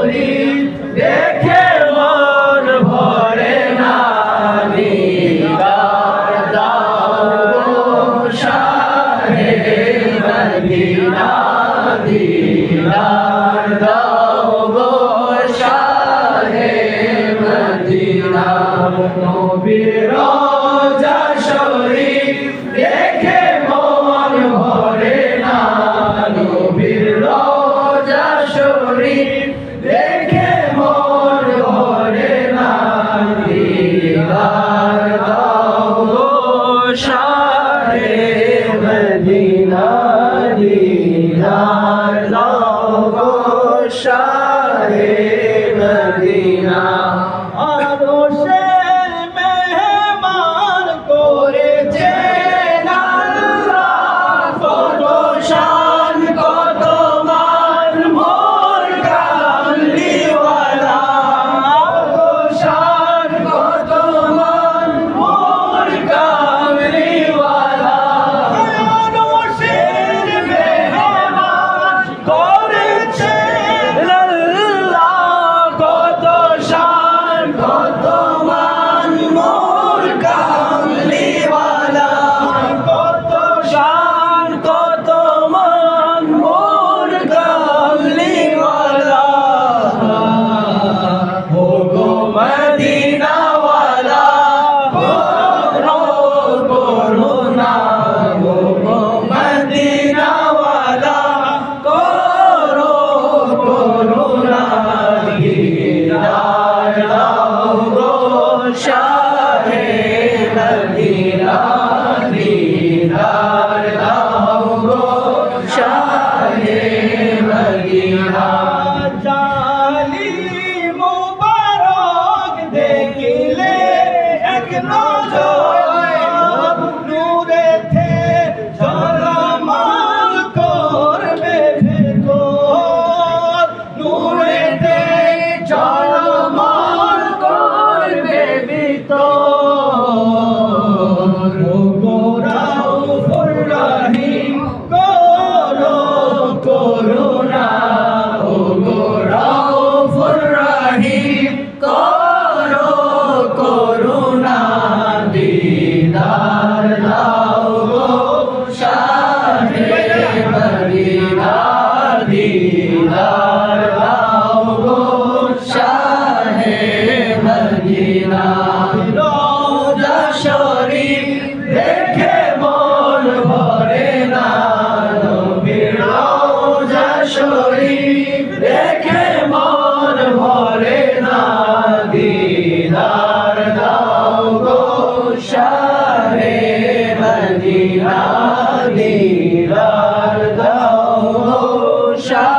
শরীফ দেখে মন ভরে না, দিদার দাও শাহে মদিনা, দিদার দাও শাহে মদিনা। নবীর রওজা শরীফ দেখে মন ভরে না, নবীর রওজা শরীফ দেখে মন ভরে না, দিদার দাও শাহে মদিনা, দিদার দাও শাহে মদিনা। আরশের মেহমান করেছেন আল্লাহ, কত শান কত মান মোর কামলিওয়ালা, কত শান কত মান মোর কামলিওয়ালা। আরশের মেহমান করেছেন আল্লাহ, কত শান কত মান মোর কামলিওয়ালা, কত শান কত মান মোর কামলিওয়ালা। ও গো মদিনাওয়ালা করো করুণা, ও গো মদিনাওয়ালা করো করুণা, দিদার দাও গো শাহে মদিনা, দিদার দাও গো শাহে মদিনা। জালি মুবারক দেখিলে এক নজর, নূরেতে ঝলমল করবে ভেতর, নূরেতে ঝলমল করবে ভিতর। ও গো রাউফুর রহিম করো করুণা, ও গো রাউফুর রহিম করো করুণা, দিদার দাও গো শাহে মদিনা, দিদার দাও গো শাহে মদিনা। রওজা শরীফ দেখে মন ভরে না, নবীর রওজা শরীফ দেখে মন ভরে না, দিদার দাও গো শাহে মদিনা, দিদার দাও গো শাহে